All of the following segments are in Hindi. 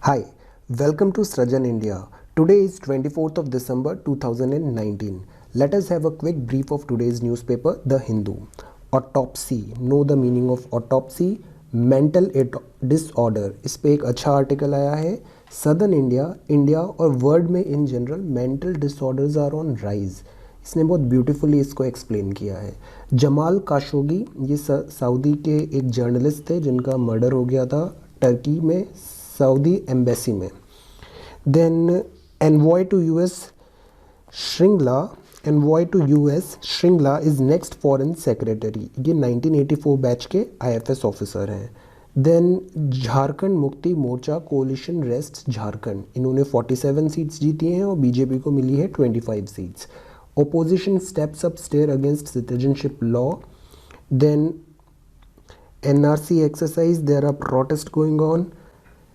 Hi, welcome to Srajan India. Today is 24th of December 2019. Let us have a quick brief of today's newspaper, The Hindu. Autopsy. Know the meaning of autopsy? Mental disorder. इस पे एक अच्छा आर्टिकल आया है. सदर्न इंडिया और वर्ल्ड में in general mental disorders are on rise. इसने बहुत ब्यूटीफुली इसको एक्सप्लेन किया है. जमाल काशोगी, ये सऊदी के एक जर्नलिस्ट थे जिनका मर्डर हो गया था टर्की में, सऊदी एम्बेसी में. Then envoy to US Shringla is next foreign secretary. ये 1984 बैच के आईएफएस ऑफिसर हैं. Then Jharkhand Mukti Morcha collision rest Jharkhand, इन्होंने 47 सीट्स जीती हैं और बीजेपी को मिली है 25 seats. Opposition steps up stair against citizenship law. Then NRC exercise, there are protest going on.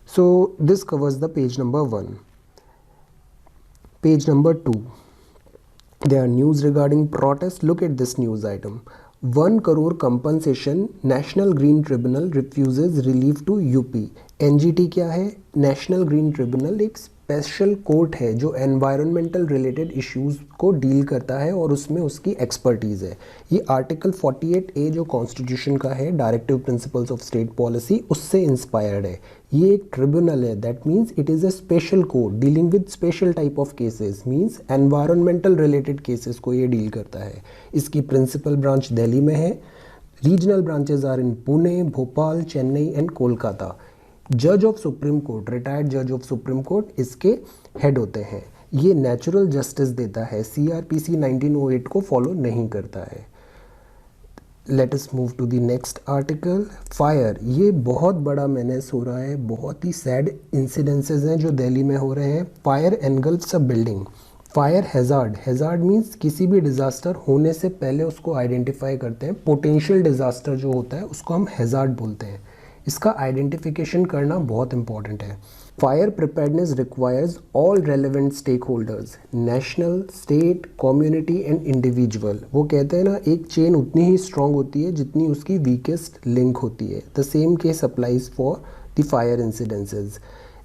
So this covers the page number 1. Page number 2. There are news regarding protest. Look at this news item. 1 crore compensation. National Green Tribunal refuses relief to UP. NGT क्या है? National Green Tribunal एक स्पेशल कोर्ट है जो एनवायरमेंटल रिलेटेड इश्यूज़ को डील करता है और उसमें उसकी एक्सपर्टीज़ है. ये आर्टिकल 48A जो कॉन्स्टिट्यूशन का है, directive principles of state policy, उससे इंस्पायर्ड है. ये एक ट्रिब्यूनल है. That means it is a special court dealing with special type of cases. Means environmental related cases को ये डील करता है. इसकी प्रिंसिपल ब्रांच दिल्ली में है. Regional branches are in Pune, Bhopal, Chennai and Kolkata. जज ऑफ सुप्रीम कोर्ट, रिटायर्ड जज ऑफ सुप्रीम कोर्ट इसके हेड होते हैं. ये नेचुरल जस्टिस देता है. CRPC 1908 को फॉलो नहीं करता है. Let us move to the next article. Fire, ये बहुत बड़ा मेनेस हो रहा है. बहुत ही सैड इंसिडेंसेस हैं जो दिल्ली में हो रहे हैं. फायर एनगल्फ्स अ बिल्डिंग. फायर हैज़ार्ड मीन्स किसी भी डिज़ास्टर होने से पहले उसको आइडेंटिफाई करते हैं. पोटेंशियल डिज़ास्टर जो होता है उसको हम हैज़ार्ड बोलते हैं. इसका आइडेंटिफिकेशन करना बहुत इंपॉर्टेंट है. Fire preparedness requires all relevant stakeholders, national, state, community and individual. वो कहते हैं ना, एक चेन उतनी ही स्ट्रांग होती है जितनी उसकी वीकेस्ट लिंक होती है. The same case applies for the fire incidences.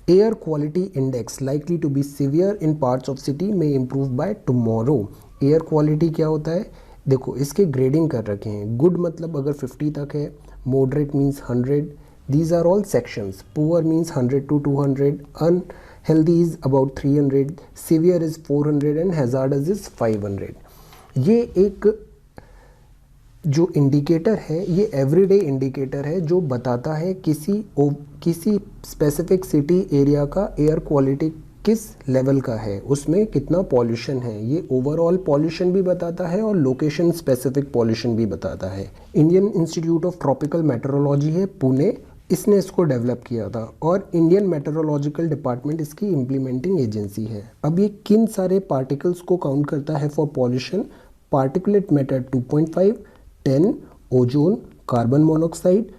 Air quality index likely to be severe in parts of city में improve by tomorrow. Air quality क्या होता है? देखो, इसके ग्रेडिंग कर रखे हैं. गुड मतलब अगर 50 तक है, moderate means 100. These are all sections. Poor means 100 to 200. Unhealthy is about 300. Severe is 400 and hazardous is 500. ये एक जो इंडिकेटर है, ये एवरीडे इंडिकेटर है जो बताता है किसी स्पेसिफिक सिटी एरिया का एयर क्वालिटी किस लेवल का है, उसमें कितना पॉल्यूशन है. ये ओवरऑल पॉल्यूशन भी बताता है और लोकेशन स्पेसिफिक पॉल्यूशन भी बताता है. Indian institute of tropical metrology है पुणे, इसने इसको डेवलप किया था और इंडियन मेट्रोलॉजिकल डिपार्टमेंट इसकी इम्प्लीमेंटिंग एजेंसी है. अब ये किन सारे पार्टिकल्स को काउंट करता है for pollution? Particulate matter 2.5, 10, ozone, carbon monoxide,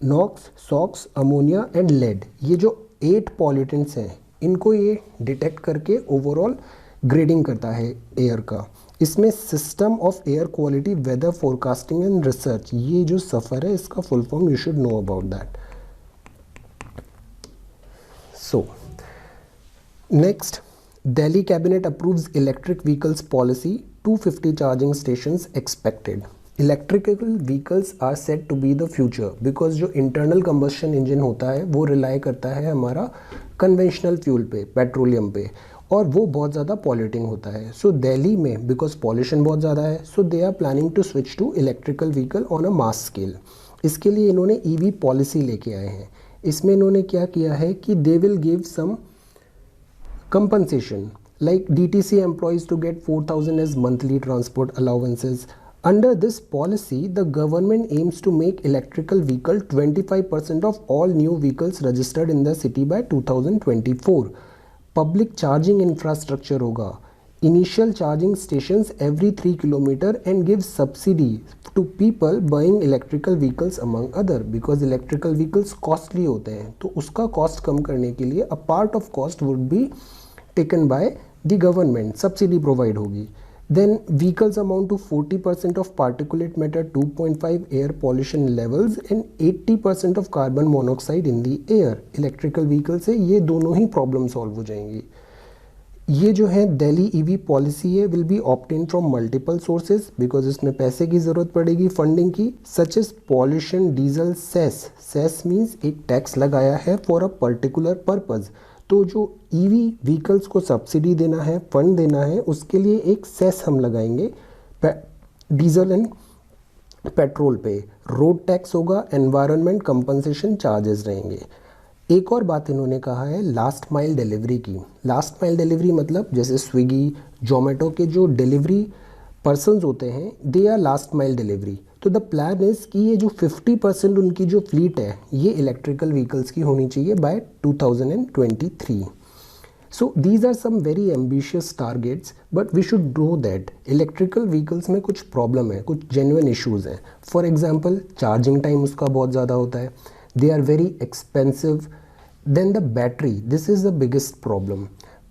NOx, SOx, ammonia and lead. ये जो 8 पॉल्यूटेंट्स हैं इनको ये डिटेक्ट करके ओवरऑल ग्रेडिंग करता है एयर का. इसमें system of air quality weather forecasting and research, ये जो सफ़र है इसका full form you should know about that. So, next, Delhi cabinet approves electric vehicles policy, 250 charging stations expected. Electrical vehicles are said to be the future because जो internal combustion engine होता है वो rely करता है हमारा conventional fuel पे, पेट्रोलियम पे, और वो बहुत ज़्यादा पॉल्यूटिंग होता है. सो दिल्ली में बिकॉज पॉल्यूशन बहुत ज़्यादा है, so they are planning to switch to electrical vehicle on a mass scale. इसके लिए इन्होंने EV पॉलिसी लेके आए हैं. इसमें इन्होंने क्या किया है कि they will give some compensation like DTC employees to get 4,000 as monthly transport allowances. Under this policy, the government aims to make electrical vehicle 25% of all new vehicles registered in the city by 2024. Public charging infrastructure होगा. Initial charging stations every 3 kilometer and give subsidy to people buying electrical vehicles among other because electrical vehicles costly होते हैं. तो उसका cost कम करने के लिए a part of cost would be taken by the government, subsidy provide होगी. Then vehicles amount to 40% of particulate matter, 2.5 air pollution levels and 80% of carbon monoxide in the air. Electrical vehicle से ये दोनों ही प्रॉब्लम सॉल्व हो जाएंगी. ये जो है दिल्ली ईवी पॉलिसी है will be obtain from multiple sources because इसमें पैसे की ज़रूरत पड़ेगी फंडिंग की, such as pollution diesel cess. Cess means एक टैक्स लगाया है फॉर अ पर्टिकुलर पर्पज़. तो जो ईवी व्हीकल्स को सब्सिडी देना है, फंड देना है, उसके लिए एक सेस हम लगाएंगे डीजल एंड पेट्रोल पे. रोड टैक्स होगा, एनवायरनमेंट कंपनसेशन चार्जेस रहेंगे. एक और बात इन्होंने कहा है लास्ट माइल डिलीवरी की. लास्ट माइल डिलीवरी मतलब जैसे स्विगी, जोमेटो के जो डिलीवरी पर्सनस होते हैं they are last mile delivery. तो द प्लान इज़ कि ये जो 50% उनकी जो फ्लीट है ये इलेक्ट्रिकल व्हीकल्स की होनी चाहिए by 2023. So these are some very ambitious targets but we should know that electrical vehicles में कुछ प्रॉब्लम है, कुछ जेन्युइन इश्यूज़ हैं. फॉर एग्जांपल चार्जिंग टाइम उसका बहुत ज़्यादा होता है, they are very expensive. Then the battery, this is the biggest problem.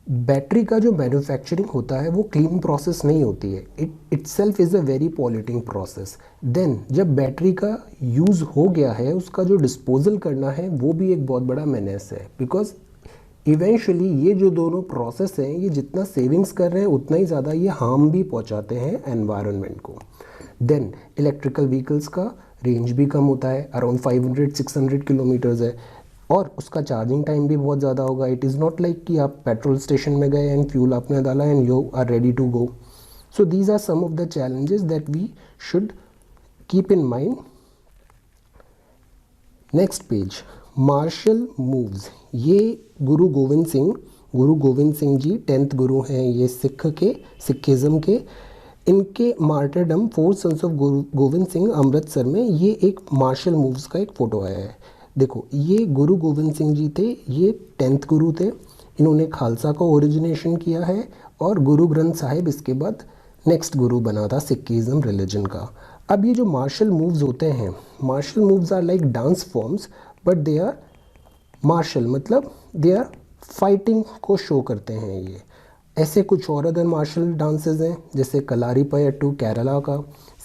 Battery का जो मैन्युफैक्चरिंग होता है वो क्लीन प्रोसेस नहीं होती है, it itself is a very polluting process. Then जब बैटरी का यूज़ हो गया है उसका जो डिस्पोजल करना है वो भी एक बहुत बड़ा मेनेस है बिकॉज इवेंचुअली ये जो दोनों प्रोसेस हैं ये जितना सेविंग्स कर रहे हैं उतना ही ज़्यादा ये हार्म भी पहुंचाते हैं एनवायरनमेंट को. देन इलेक्ट्रिकल व्हीकल्स का रेंज भी कम होता है, अराउंड 500-600 किलोमीटर्स है और उसका चार्जिंग टाइम भी बहुत ज़्यादा होगा. इट इज़ नॉट लाइक कि आप पेट्रोल स्टेशन में गए एंड फ्यूल आपने डाला and you are ready to go. So these are some of the challenges that we should keep in mind. Next page, martial moves. ये गुरु गोविंद सिंह जी 10th गुरु हैं ये सिखिज़म के. इनके martyrdom 4 sons of Gobind Singh Amritsar में ये एक मार्शल मूव्स का एक फ़ोटो आया है. देखो ये गुरु गोविंद सिंह जी थे, ये 10th गुरु थे. इन्होंने खालसा को ओरिजिनेशन किया है और गुरु ग्रंथ साहिब इसके बाद नेक्स्ट गुरु बना था सिखिज़म रिलीजन का. अब ये जो मार्शल मूव्स होते हैं, martial moves are like dance forms but they are martial मतलब दे आर फाइटिंग को शो करते हैं. ये ऐसे कुछ और अदर मार्शल डांसेस हैं जैसे कलारीपयट्टू केरला का,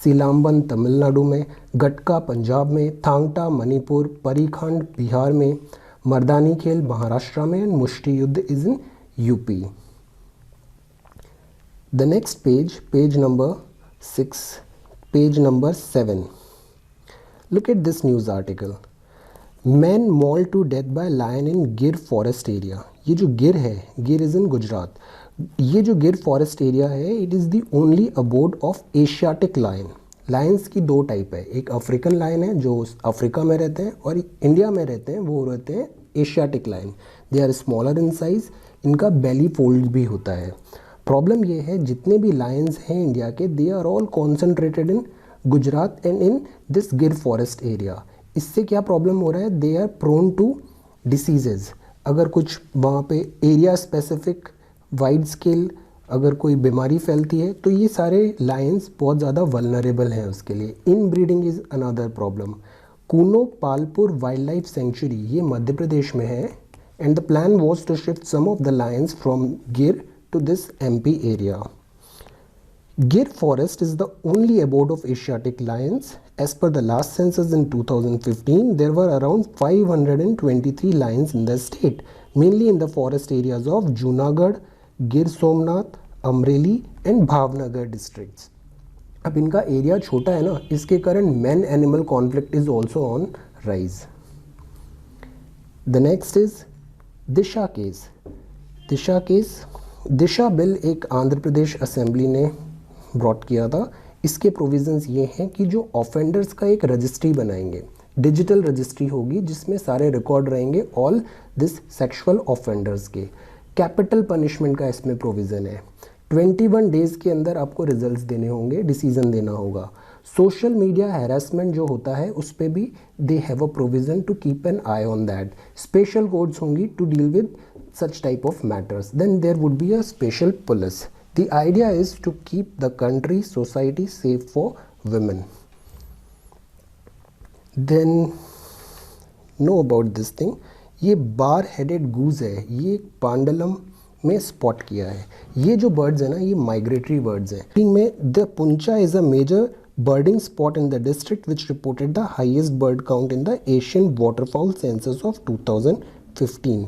सीलाम्बन तमिलनाडु में, गटका पंजाब में, थांगटा मणिपुर, परीखंड बिहार में, मर्दानी खेल महाराष्ट्र में and Mushti Yuddha is in UP. The next page number 6, page number 7. Look at this news article. Man mauled to death by lion in Gir forest area. ये जो गिर है, गिर इज़ इन गुजरात. ये जो गिर फॉरेस्ट एरिया है it is the only abode of Asiatic lion. Lions की 2 टाइप है, एक अफ्रीकन लायन है जो अफ्रीका में रहते हैं और इंडिया में रहते हैं वो रहते हैं Asiatic lion. They are smaller in size, इनका बेली फोल्ड भी होता है. प्रॉब्लम ये है जितने भी लायंस हैं इंडिया के they are all concentrated in Gujarat and in this Gir forest area. इससे क्या प्रॉब्लम हो रहा है, they are prone to diseases. अगर कुछ वहाँ पे एरिया स्पेसिफिक वाइड स्केल अगर कोई बीमारी फैलती है तो ये सारे लायंस बहुत ज़्यादा वल्नरेबल हैं उसके लिए. Inbreeding is another problem. Kuno Palpur wildlife sanctuary ये मध्य प्रदेश में है and the plan was to shift some of the lions from Gir to this MP area. Gir forest is the only abode of Asiatic lions. As per the last census in 2015, there were around 523 lions in the state, mainly in the forest areas of Junagadh, Gir Somnath, Amreli and Bhavnagar districts. अब इनका एरिया छोटा है ना, इसके कारण man animal conflict is also on rise. The next is Disha case. Disha bill एक आंध्र प्रदेश असेंबली ने ब्रॉट किया था. इसके प्रोविजंस ये हैं कि जो ऑफेंडर्स का एक रजिस्ट्री बनाएंगे, डिजिटल रजिस्ट्री होगी जिसमें सारे रिकॉर्ड रहेंगे ऑल दिस सेक्सुअल ऑफेंडर्स के. कैपिटल पनिशमेंट का इसमें प्रोविज़न है. 21 डेज़ के अंदर आपको रिजल्ट्स देने होंगे, डिसीजन देना होगा. सोशल मीडिया हैरेसमेंट जो होता है उस पर भी they have a provision to keep an eye on that. Special codes होंगी to deal with such type of matters. Then there would be a special police. The idea is to keep the country, society safe for women. Then know about this thing. ये बार हेडेड गूज है, ये पांडलम में स्पॉट किया है। ये जो बर्ड्स हैं ना, ये माइग्रेटरी बर्ड्स हैं। में द पुंचा is a major birding spot in the district which reported the highest bird count in the Asian waterfowl census of 2015।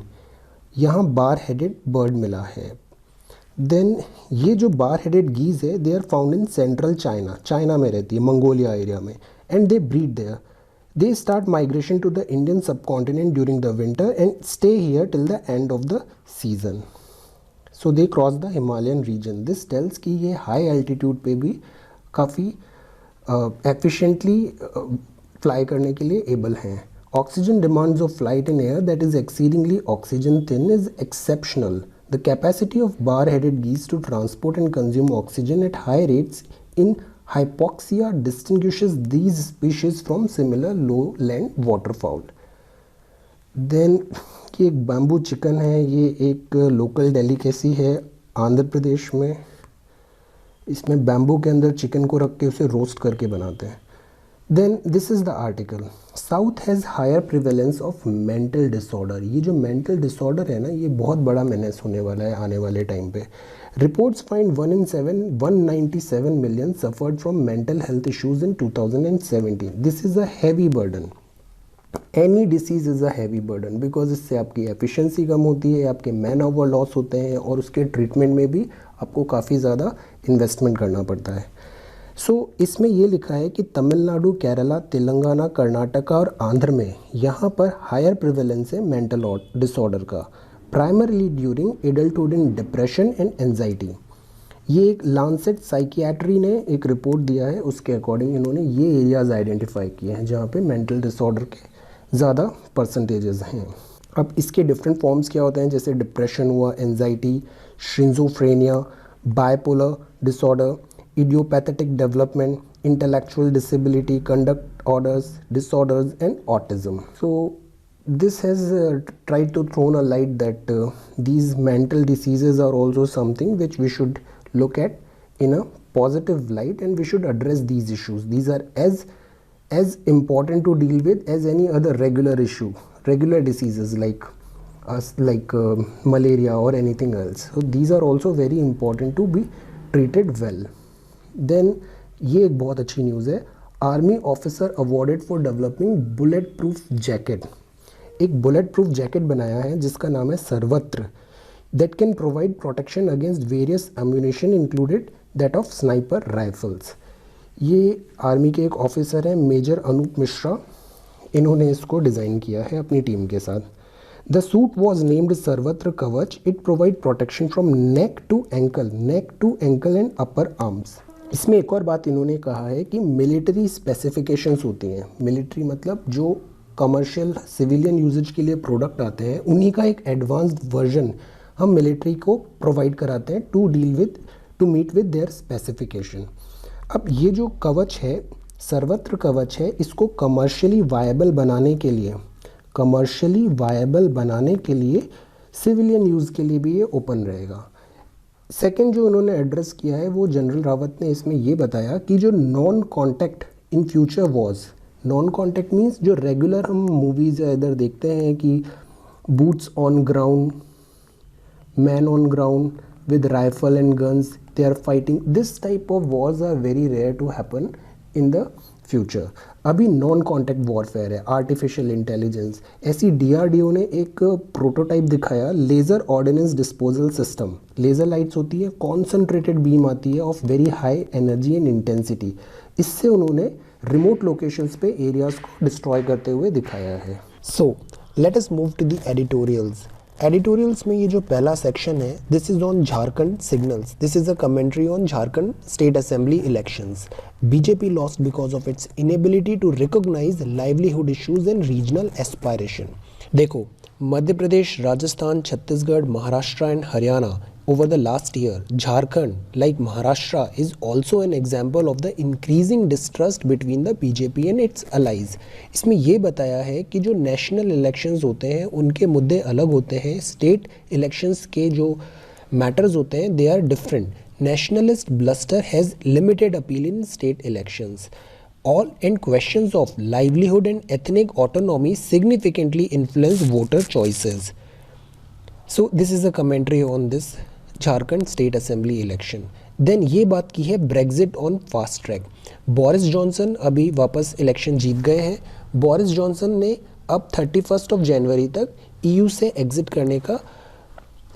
यहाँ बार हेडेड बर्ड मिला है। देन ये जो बार हेडेड गीज है, they are found in central China, China में रहती है, मंगोलिया एरिया में, and they breed there. They start migration to the Indian subcontinent during the winter and stay here till the end of the season. So they cross the Himalayan region. This tells कि ये high altitude पे भी काफ़ी efficiently fly करने के लिए able हैं. Oxygen demands of flight in air that is exceedingly oxygen thin is exceptional. The capacity of bar-headed geese to transport and consume oxygen at high rates in hypoxia distinguishes these species from similar lowland waterfowl. Then ये एक बैम्बू चिकन है, ये एक लोकल डेलिकेसी है आंध्र प्रदेश में। इसमें बैम्बू के अंदर चिकन को रख के उसे रोस्ट करके बनाते हैं। Then this is the article, south has higher prevalence of mental disorder. ये जो मेंटल डिसऑर्डर है ना, ये बहुत बड़ा मेनेस होने वाला है आने वाले टाइम पे। Reports find 1 in 7, 197 million suffered from mental health issues in 2017. This is a heavy burden. Any disease is a heavy burden because इससे आपकी एफिशिएंसी कम होती है, आपके मैन आवर लॉस होते हैं और उसके ट्रीटमेंट में भी आपको काफ़ी ज़्यादा इन्वेस्टमेंट करना पड़ता है। इसमें ये लिखा है कि तमिलनाडु, केरला, तेलंगाना, कर्नाटका और आंध्र में यहाँ पर हायर प्रिवेलेंस है मेंटल डिसऑर्डर का, primarily during adulthood in depression and anxiety. ये एक लांसेट साइकियाट्री ने एक रिपोर्ट दिया है, उसके अकॉर्डिंग इन्होंने ये एरियाज़ आइडेंटिफाई किए हैं जहाँ पे मेंटल डिसऑर्डर के ज़्यादा परसेंटेजेस हैं। अब इसके डिफरेंट फॉर्म्स क्या होते हैं, जैसे डिप्रेशन हुआ, anxiety, schizophrenia, bipolar disorder, idiopathic development, intellectual disability, conduct disorders and autism. So this has tried to throw a light that these mental diseases are also something which we should look at in a positive light, and we should address these issues. These are as important to deal with as any other regular issue, regular diseases like malaria or anything else. So these are also very important to be treated well. देन ये एक बहुत अच्छी न्यूज़ है, army officer awarded for developing bullet proof jacket. एक बुलेट प्रूफ जैकेट बनाया है जिसका नाम है Sarvatra, that can provide protection against various ammunition included that of sniper rifles. ये आर्मी के एक ऑफिसर हैं, मेजर अनूप मिश्रा, इन्होंने इसको डिज़ाइन किया है अपनी टीम के साथ। The suit was named Sarvatra Kavach, it provide protection from neck to ankle and upper arms. इसमें एक और बात इन्होंने कहा है कि मिलिट्री स्पेसिफिकेशंस होती हैं, मिलिट्री मतलब जो कमर्शियल सिविलियन यूजेज के लिए प्रोडक्ट आते हैं, उन्हीं का एक एडवांस्ड वर्जन हम मिलिट्री को प्रोवाइड कराते हैं to meet with their specification. अब ये जो कवच है, सर्वत्र कवच है, इसको कमर्शियली वायबल बनाने के लिए सिविलियन यूज़ के लिए भी ये ओपन रहेगा। सेकेंड जो उन्होंने एड्रेस किया है, वो जनरल रावत ने इसमें ये बताया कि जो non contact in future wars, non contact means जो रेगुलर हम मूवीज़ या इधर देखते हैं कि boots on ground, man on ground with rifle and guns, they are fighting, this type of wars are very rare to happen in the future. अभी नॉन कॉन्टैक्ट वॉरफेयर है, आर्टिफिशियल इंटेलिजेंस। ऐसी डीआरडीओ ने एक प्रोटोटाइप दिखाया, laser ordnance disposal system. Laser lights होती है, कॉन्सनट्रेटेड बीम आती है of very high energy and intensity. इससे उन्होंने रिमोट लोकेशंस पे एरियाज़ को डिस्ट्रॉय करते हुए दिखाया है। So let us move to the editorials. Editorials में ये जो पहला सेक्शन है, this is on Jharkhand signals. This is a commentary on Jharkhand state assembly elections. BJP lost because of its inability to recognise livelihood issues and regional aspiration. देखो, Madhya Pradesh, Rajasthan, Chhattisgarh, Maharashtra and Haryana over the last year, Jharkhand, like Maharashtra, is also an example of the increasing distrust between the BJP and its allies. इसमें ये बताया है कि जो नेशनल इलेक्शंस होते हैं उनके मुद्दे अलग होते हैं, स्टेट इलेक्शंस के जो मैटर्स होते हैं they are different. Nationalist bluster has limited appeal in state elections. All and questions of livelihood and ethnic autonomy significantly influence voter choices. So this is a commentary on this Jharkhand state assembly election. Then ये बात की है Brexit on fast track. Boris Johnson अभी वापस इलेक्शन जीत गए हैं। बोरिस जॉनसन ने अब 31 जनवरी तक EU से एग्जिट करने का,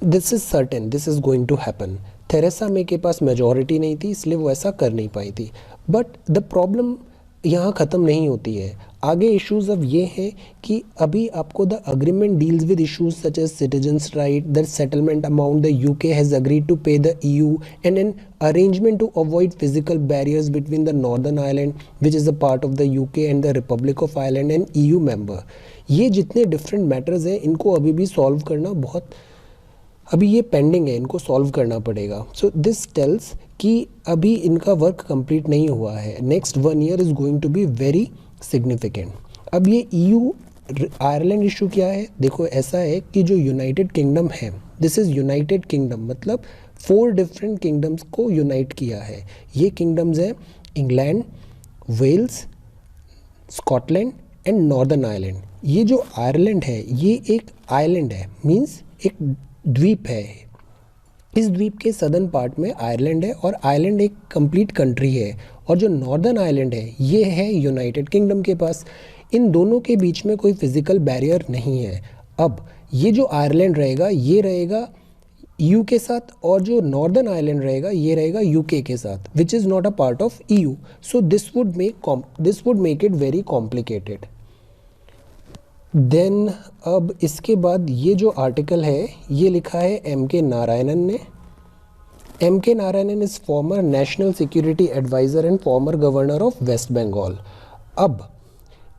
this is certain, this is going to happen. Theresa May के पास मेजॉरिटी नहीं थी, इसलिए वो ऐसा कर नहीं पाई थी। बट द प्रॉब्लम यहाँ ख़त्म नहीं होती है। आगे इश्यूज अब ये हैं कि अभी आपको the agreement deals with issues such as citizens right, the settlement amount the UK has agreed to pay the EU and an arrangement to avoid physical barriers between the Northern Ireland which is a part of the UK and the Republic of Ireland and EU member. ये जितने डिफरेंट मैटर्स हैं इनको अभी भी सॉल्व करना बहुत, अभी ये पेंडिंग है, इनको सॉल्व करना पड़ेगा। सो दिस टेल्स कि अभी इनका वर्क कंप्लीट नहीं हुआ है। Next 1 year is going to be very significant. अब ये EU आयरलैंड इशू क्या है? देखो ऐसा है कि जो यूनाइटेड किंगडम है, दिस इज़ यूनाइटेड किंगडम, मतलब 4 डिफरेंट किंगडम्स को यूनाइट किया है। ये किंगडम्स हैं England, Wales, Scotland and Northern Ireland. ये जो आयरलैंड है ये एक आइलैंड है, मीन्स एक द्वीप है। इस द्वीप के सदर्न पार्ट में आयरलैंड है और आयरलैंड एक कंप्लीट कंट्री है, और जो नॉर्दर्न आयरलैंड है ये है यूनाइटेड किंगडम के पास। इन दोनों के बीच में कोई फिजिकल बैरियर नहीं है। अब ये जो आयरलैंड रहेगा ये रहेगा EU के साथ, और जो नॉर्दर्न आयरलैंड रहेगा ये रहेगा UK के साथ, which is not a part of EU। So this would make it very complicated. Then अब इसके बाद ये जो आर्टिकल है ये लिखा है MK नारायणन ने। MK Narayanan is former national security adviser and former governor of West Bengal. अब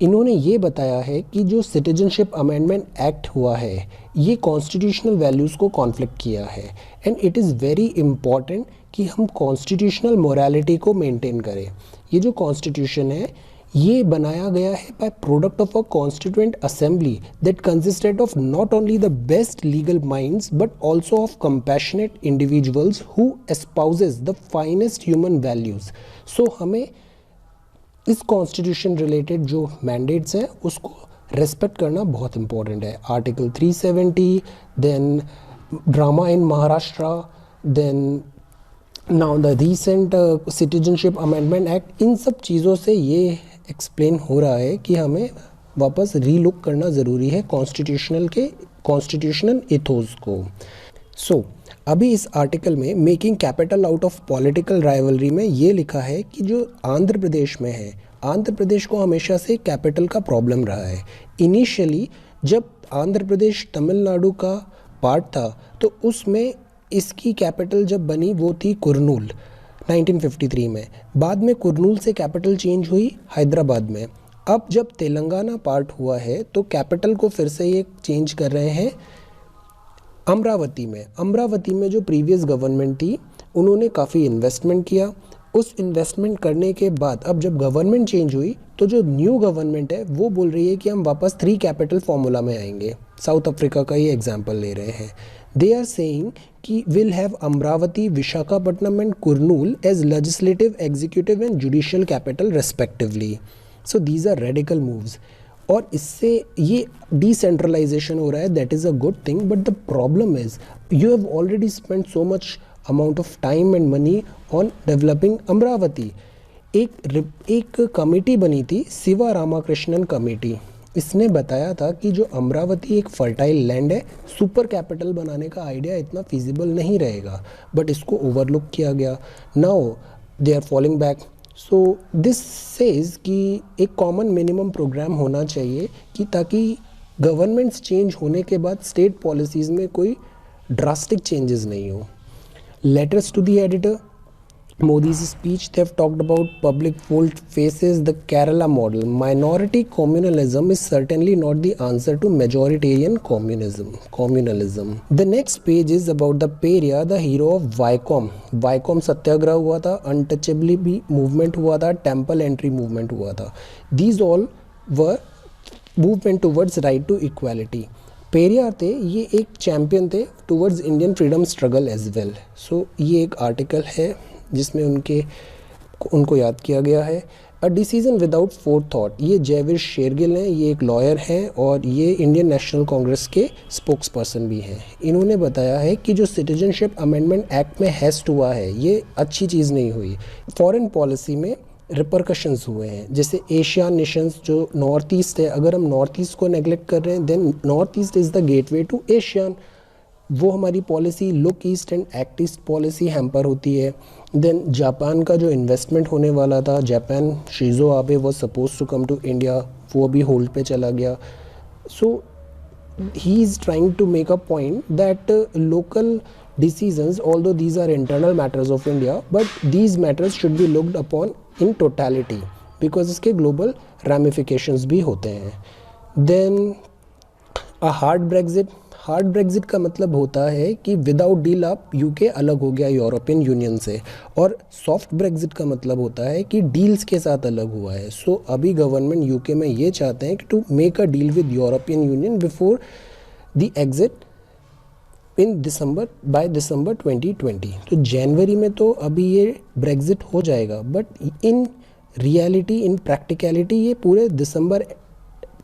इन्होंने ये बताया है कि जो सिटीजनशिप अमेंडमेंट एक्ट हुआ है ये कॉन्स्टिट्यूशनल वैल्यूज़ को कॉन्फ्लिक्ट किया है, and it is very important कि हम कॉन्स्टिट्यूशनल मोरालिटी को मेंटेन करें। ये जो कॉन्स्टिट्यूशन है ये बनाया गया है byproduct of a constituent assembly that consisted of not only the best legal minds but also of compassionate individuals who espouses the finest human values. So हमें इस कॉन्स्टिट्यूशन रिलेटेड जो मैंडेट्स हैं उसको रेस्पेक्ट करना बहुत इंपॉर्टेंट है। Article 370, then drama in Maharashtra, then now the recent citizenship amendment act, इन सब चीज़ों से ये एक्सप्लेन हो रहा है कि हमें वापस रीलुक करना ज़रूरी है कॉन्स्टिट्यूशनल इथोस को। सो अभी इस आर्टिकल में making capital out of political rivalry में ये लिखा है कि जो आंध्र प्रदेश में है, आंध्र प्रदेश को हमेशा से कैपिटल का प्रॉब्लम रहा है। इनिशियली जब आंध्र प्रदेश तमिलनाडु का पार्ट था तो उसमें इसकी कैपिटल जब बनी वो थी कुर्नूल 1953 में। बाद में कुर्नूल से कैपिटल चेंज हुई हैदराबाद में। अब जब तेलंगाना पार्ट हुआ है तो कैपिटल को फिर से ये चेंज कर रहे हैं अमरावती में। अमरावती में जो प्रीवियस गवर्नमेंट थी उन्होंने काफ़ी इन्वेस्टमेंट किया। उस इन्वेस्टमेंट करने के बाद अब जब गवर्नमेंट चेंज हुई तो जो न्यू गवर्नमेंट है वो बोल रही है कि हम वापस 3 कैपिटल फॉर्मूला में आएंगे। साउथ अफ्रीका का ही एग्जांपल ले रहे हैं। दे आर सेइंग कि will have Amaravati, Visakhapatnam and Kurnool as legislative, executive and judicial capital respectively. So these are radical moves, और इससे ये डिसेंट्रलाइजेशन हो रहा है। That is a good thing, but the problem is you have already spent so much amount of time and money on developing Amaravati. एक कमेटी बनी थी, शिवा रामाकृष्णन कमेटी। इसने बताया था कि जो अमरावती एक फर्टाइल लैंड है, सुपर कैपिटल बनाने का आइडिया इतना फिजिबल नहीं रहेगा, बट इसको ओवरलुक किया गया। Now they are falling back. So this says कि एक कॉमन मिनिमम प्रोग्राम होना चाहिए कि ताकि गवर्नमेंट्स चेंज होने के बाद स्टेट पॉलिसीज़ में कोई ड्रास्टिक चेंजेस नहीं हो। Letters to the editor, Modi's speech, they have talked about public vote faces the Kerala model. Minority communalism is certainly not the answer to majoritarian communalism. The next page is about the Peria, the hero of Vycom. Vycom सत्याग्रह हुआ था, untouchability movement हुआ था, temple entry movement हुआ था. These all were movement towards right to equality. Periyar थे, ये एक चैम्पियन थे towards Indian freedom struggle as well. So ये एक आर्टिकल है जिसमें उनको याद किया गया है। अ डिसीजन विदाउट फोरथॉट, ये जयवीर शेरगिल हैं, ये एक लॉयर हैं और ये इंडियन नेशनल कांग्रेस के स्पोक्स पर्सन भी हैं। इन्होंने बताया है कि जो सिटीजनशिप अमेंडमेंट एक्ट में हेस्ट हुआ है ये अच्छी चीज़ नहीं हुई। फॉरेन पॉलिसी में रिपरकशंस हुए हैं, जैसे एशियान नेशंस जो नॉर्थ ईस्ट है, अगर हम नॉर्थ ईस्ट को नेगलेक्ट कर रहे हैं then north east is the gateway to ASEAN, वो हमारी policy look east and act east policy hamper होती है। देन जापान का जो इन्वेस्टमेंट होने वाला था, Japan Shinzo Abe was suppose to come to India, वो अभी होल्ड पे चला गया। सो he is trying to make a point that local decisions, although these are internal matters of India, but these matters should be looked upon in totality because इसके global ramifications भी होते हैं। Then a hard Brexit, hard Brexit का मतलब होता है कि विदाउट डील आप यूके अलग हो गया यूरोपियन यूनियन से, और सॉफ्ट ब्रेग्जिट का मतलब होता है कि डील्स के साथ अलग हुआ है। सो अभी गवर्नमेंट यूके में ये चाहते हैं कि to make a deal with European Union before the exit in December, by December 2020। तो जनवरी में तो अभी ये ब्रेग्जिट हो जाएगा, but in reality, in practicality ये पूरे दिसंबर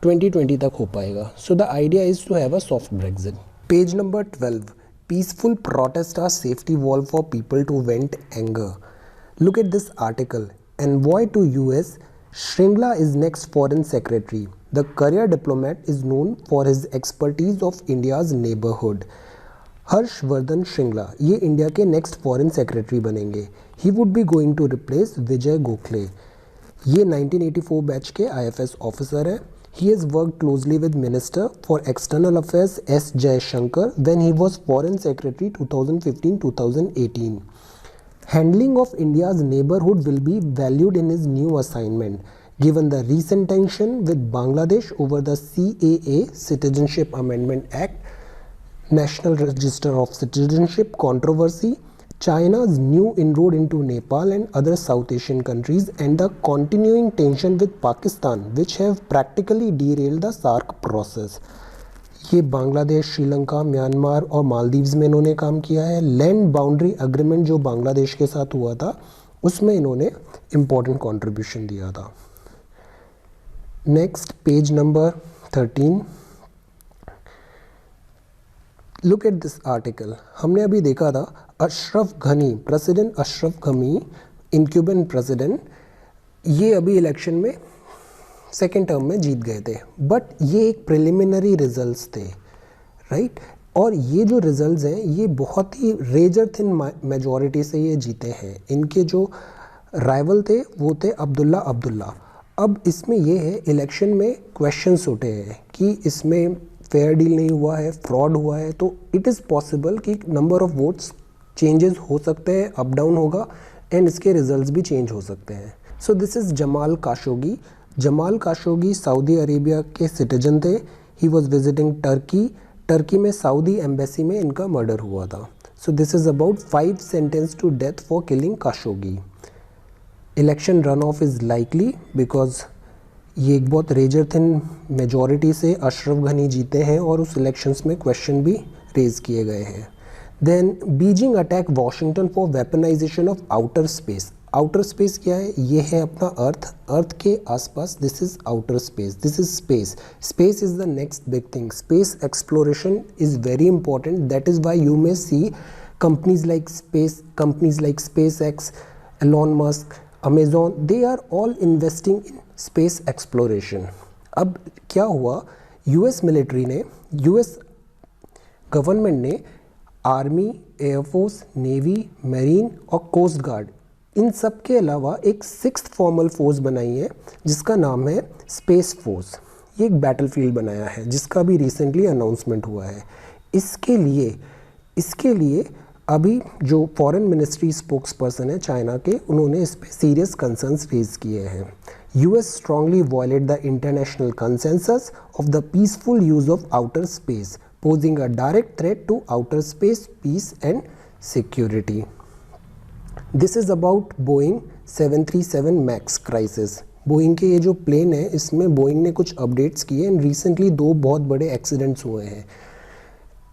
2020 तक हो पाएगा। So the idea is to have a soft Brexit. Page number 12, peaceful protest are safety wall for people to vent anger. Look at this article, envoy to US, Shringla is next foreign secretary. The career diplomat is known for his expertise of India's neighbourhood. Harshvardhan Shringla ये इंडिया के नेक्स्ट फॉरेन सेक्रेटरी बनेंगे। ही would be going to replace Vijay Gokhale. ये 1984 बैच के IFS ऑफिसर है। He has worked closely with Minister for External Affairs S. Jaishankar when he was Foreign Secretary 2015-2018. Handling of India's neighborhood will be valued in his new assignment, given the recent tension with Bangladesh over the CAA Citizenship Amendment Act, National Register of Citizenship controversy, China's new inroad into Nepal and other South Asian countries, and the continuing tension with Pakistan, which have practically derailed the SAARC process. ये बांग्लादेश, श्रीलंका, म्यांमार और मालदीव्स में इन्होंने काम किया है। लैंड बाउंड्री अग्रीमेंट जो बांग्लादेश के साथ हुआ था उसमें इन्होंने इम्पोर्टेंट कंट्रीब्यूशन दिया था। Next page number 13, look at this article. हमने अभी देखा था अशरफ घनी, प्रेसिडेंट अशरफ घनी, इंक्यूबन प्रेसिडेंट, ये अभी इलेक्शन में सेकेंड टर्म में जीत गए थे, बट ये एक प्रिलिमिनरी रिजल्ट्स थे, राइट। और ये जो रिजल्ट्स हैं ये बहुत ही रेजर थिन मेजॉरिटी से ये जीते हैं। इनके जो राइवल थे वो थे अब्दुल्ला। अब इसमें ये है, इलेक्शन में क्वेश्चंस उठे हैं कि इसमें फेयर डील नहीं हुआ है, फ्रॉड हुआ है, तो इट इज़ पॉसिबल कि नंबर ऑफ वोट्स चेंजेस हो सकते हैं, अप डाउन होगा, एंड इसके रिजल्ट्स भी चेंज हो सकते हैं। So this is Jamal Khashoggi. Jamal Khashoggi Saudi Arabia के सिटीजन थे। ही वॉज विजिटिंग टर्की में सऊदी एम्बेसी में इनका मर्डर हुआ था। So this is about 5 sentence to death for killing Khashoggi. Election run off is likely because ये एक बहुत रेजर थिन मेजॉरिटी से अशरफ घनी जीते हैं और उस इलेक्शंस में क्वेश्चन भी रेज किए गए हैं। Then Beijing attack Washington for weaponisation of outer space. Outer space क्या है? ये है अपना अर्थ के आसपास, this is outer space, this is space. Space is the next big thing. Space exploration is very important, that is why you may see companies like SpaceX, Elon Musk, Amazon, they are all investing in space exploration. अब क्या हुआ, यूएस मिलिट्री ने, यूएस गवर्नमेंट ने आर्मी, एयरफोर्स, नेवी, मेरीन और कोस्ट गार्ड, इन सब के अलावा एक 6th फॉर्मल फोर्स बनाई है जिसका नाम है स्पेस फोर्स। ये एक बैटलफील्ड बनाया है जिसका भी रिसेंटली अनाउंसमेंट हुआ है। इसके लिए अभी जो फॉरेन मिनिस्ट्री स्पोक्स पर्सन है चाइना के, उन्होंने इस पे सीरियस कंसर्न्स रेज किए हैं। US strongly violate the international consensus of the peaceful use of outer space, posing a direct threat to outer space, peace and security. This is about Boeing 737 MAX crisis. Boeing के ये जो प्लेन है इसमें बोइंग ने कुछ अपडेट्स किए एंड रिसेंटली 2 बहुत बड़े एक्सीडेंट्स हुए हैं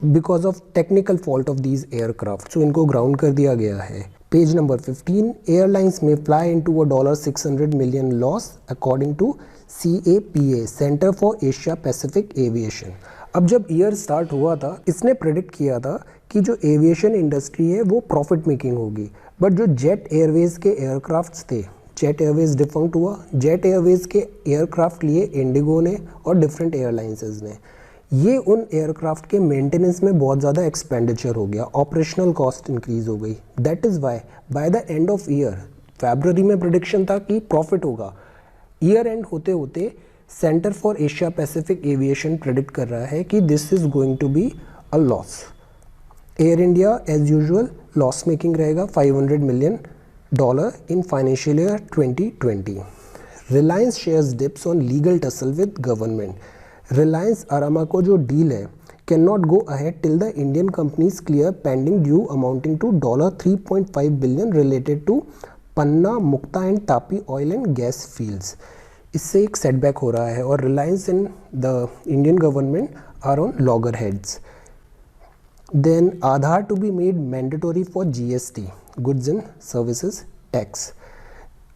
because of technical fault of these aircraft. So इनको ग्राउंड कर दिया गया है। Page number 15, airlines may fly into a $600 million loss according to CAPA, Center for Asia Pacific Aviation. अब जब ईयर स्टार्ट हुआ था, इसने प्रेडिक्ट किया था कि जो एविएशन इंडस्ट्री है वो प्रॉफिट मेकिंग होगी, बट जो जेट एयरवेज के एयरक्राफ्ट्स थे, जेट एयरवेज डिफंक्ट हुआ, जेट एयरवेज के एयरक्राफ्ट लिए इंडिगो ने और डिफरेंट एयरलाइंसेज ने। ये उन एयरक्राफ्ट के मेंटेनेंस में बहुत ज़्यादा एक्सपेंडिचर हो गया, ऑपरेशनल कॉस्ट इंक्रीज हो गई। That is why by the end of year, फरवरी में प्रेडिक्शन था कि प्रॉफिट होगा, ईयर एंड होते होते centre for Asia Pacific aviation predict कर रहा है कि this is going to be a loss. Air India as usual loss making रहेगा, $500 million in financial year 2020. Reliance shares dips on legal tussle with government. Reliance Aramco जो डील है cannot go ahead till the Indian companies clear pending due amounting to $3.5 billion related to Panna, Mukta and Tapti oil and gas fields. इससे एक सेटबैक हो रहा है और Reliance in the Indian government are on logger heads. Then Aadhaar to be made mandatory for GST, goods and services tax.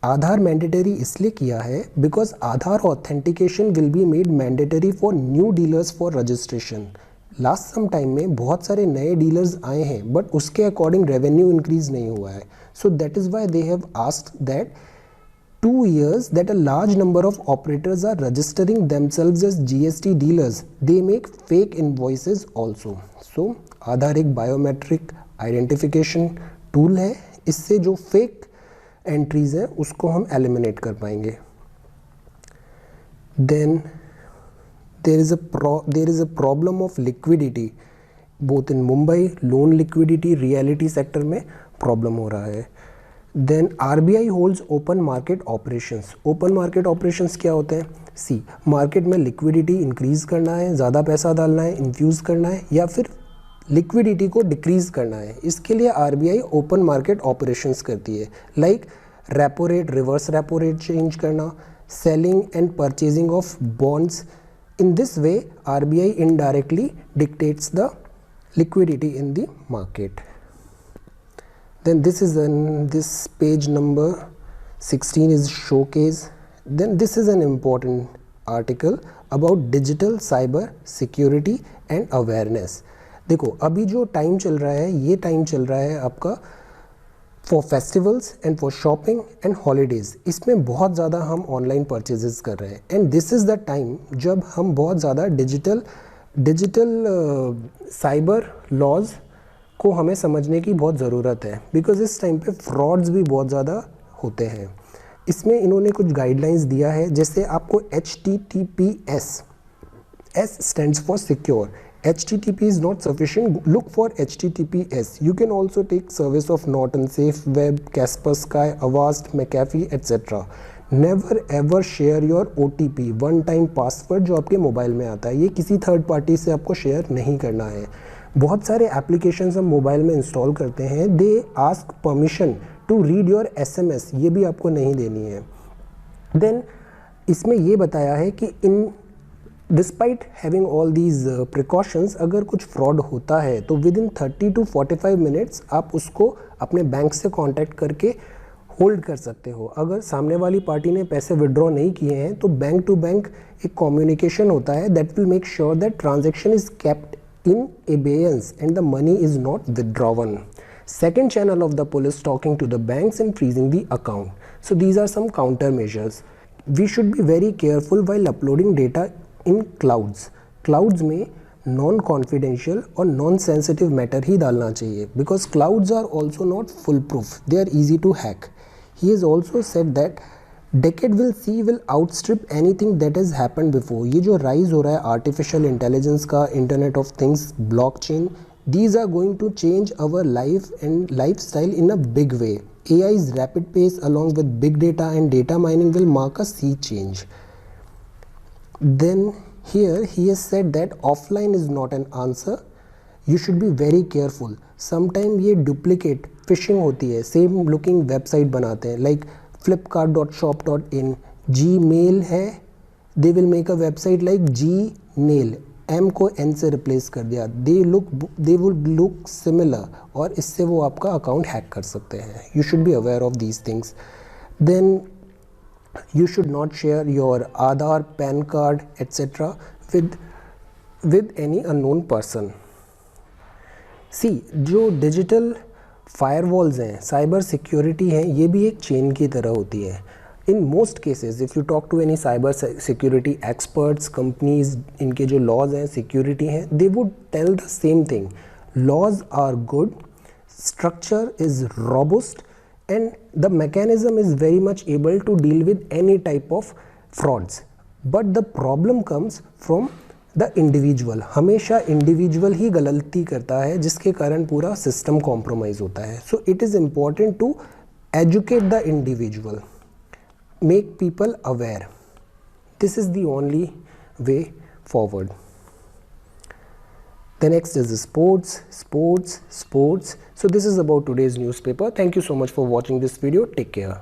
Aadhaar mandatory इसलिए किया है because Aadhaar authentication will be made mandatory for new dealers for registration. Last some time में बहुत सारे नए डीलर्स आए हैं बट उसके अकॉर्डिंग रेवेन्यू इंक्रीज नहीं हुआ है, so that is why they have asked that 2 years that a large number of operators are registering themselves as GST dealers. They make fake invoices also. So आधार एक बायोमेट्रिक आइडेंटिफिकेशन टूल है, इससे जो फेक एंट्रीज हैं उसको हम एलिमिनेट कर पाएंगे। Then there is a problem of liquidity both in Mumbai, loan liquidity, reality sector में प्रॉब्लम हो रहा है। Then RBI holds open market operations. Open market operations क्या होते हैं? सी, मार्केट में लिक्विडिटी इंक्रीज करना है, ज़्यादा पैसा डालना है, इन्फ्यूज़ करना है, या फिर लिक्विडिटी को डिक्रीज करना है। इसके लिए RBI ओपन मार्केट ऑपरेशंस करती है, like repo rate, reverse repo rate change करना, selling and purchasing of bonds. In this way RBI indirectly dictates the liquidity in the market. Then this page number 16 is showcase. Then this is an important article about digital cyber security and awareness. देखो अभी जो टाइम चल रहा है, ये टाइम चल रहा है आपका for festivals and for shopping and holidays. इसमें बहुत ज़्यादा हम ऑनलाइन परचेजेस कर रहे हैं and this is the time जब हम बहुत ज़्यादा डिजिटल साइबर लॉज को हमें समझने की बहुत ज़रूरत है, बिकॉज इस टाइम पे फ्रॉड्स भी बहुत ज़्यादा होते हैं। इसमें इन्होंने कुछ गाइडलाइंस दिया है, जैसे आपको HTTPS, S stands for secure. HTTP is not sufficient, look for HTTPS. You can also take service of Norton, SafeWeb, Kaspersky, Avast, McAfee, etc. Never ever share your OTP, one time password जो आपके मोबाइल में आता है, ये किसी थर्ड पार्टी से आपको शेयर नहीं करना है। बहुत सारे एप्लीकेशंस हम मोबाइल में इंस्टॉल करते हैं, they ask permission to read your SMS, ये भी आपको नहीं देनी है। देन इसमें ये बताया है कि in despite having all these precautions, अगर कुछ फ्रॉड होता है तो विद इन 30 to 45 मिनट्स आप उसको अपने बैंक से कॉन्टैक्ट करके होल्ड कर सकते हो। अगर सामने वाली पार्टी ने पैसे विड्रॉ नहीं किए हैं तो बैंक टू बैंक एक कम्युनिकेशन होता है that will make sure that transaction is kept in abeyance and the money is not withdrawn. Second channel of the police talking to the banks and freezing the account. So these are some countermeasures. We should be very careful while uploading data in clouds. Clouds में non-confidential और non-sensitive matter ही डालना चाहिए, because clouds are also not foolproof. They are easy to hack. He has also said that decade will outstrip anything that has happened before. ये जो rise हो रहा है artificial intelligence का, internet of things, blockchain, these are going to change our life and lifestyle in a big way. AI's rapid pace along with big data and data mining will mark a sea change. Then here he has said that offline is not an answer. You should be very careful. Sometime ये duplicate phishing होती है, same looking website बनाते हैं, like flipkart.shop.in, Gmail है, they will make a website like Gmail, M को N से रिप्लेस कर दिया, दे वुड लुक सिमिलर, और इससे वो आपका अकाउंट हैक कर सकते हैं. You should be aware of these things. Then you should not share your Aadhaar, PAN card, etc. with any unknown person. See, जो डिजिटल फायरवॉल्स हैं, साइबर सिक्योरिटी हैं, ये भी एक चेन की तरह होती है. In most cases if you talk to any cyber security experts, companies, इनके जो लॉज हैं, सिक्योरिटी हैं, they would tell the same thing. Laws are good, structure is robust, and the mechanism is very much able to deal with any type of frauds. But the problem comes from the individual. हमेशा इंडिविजुअल ही गलती करता है जिसके कारण पूरा सिस्टम कॉम्प्रोमाइज़ होता है. So it is important to educate the individual, make people aware. This is the only way forward. The next is sports. So this is about today's newspaper. Thank you so much for watching this video. Take care.